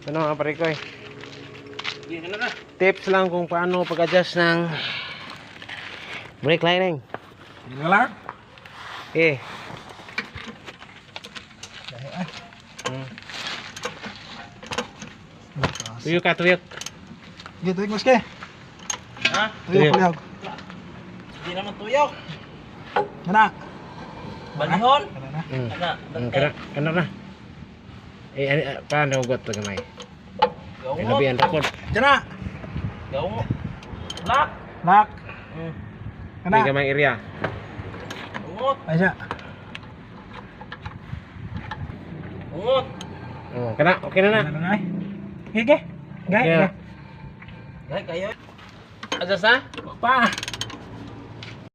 Ano nga pare ko eh. Ano na? Tips lang kung paano pag-adjust ng brake lining. Ano lang? Eh. Tuyok ka, tuyok. Gitu, Guske. Ha? Tuyok kuliog. Hindi naman tuyok. Mana? Balihon. Kana na. Ana, Ano na? Paano hugot to gamay? gaungot. Nabihan rakod. Kana. Gaungot. Lock. Nak. Hmm. Kana. May gamay area. Gaungot. Ay siya. Gaungot. Oh, kana okay na na. Kana na. Gige. Gay. Yeah. Gay kayo. Adjust na? Pa.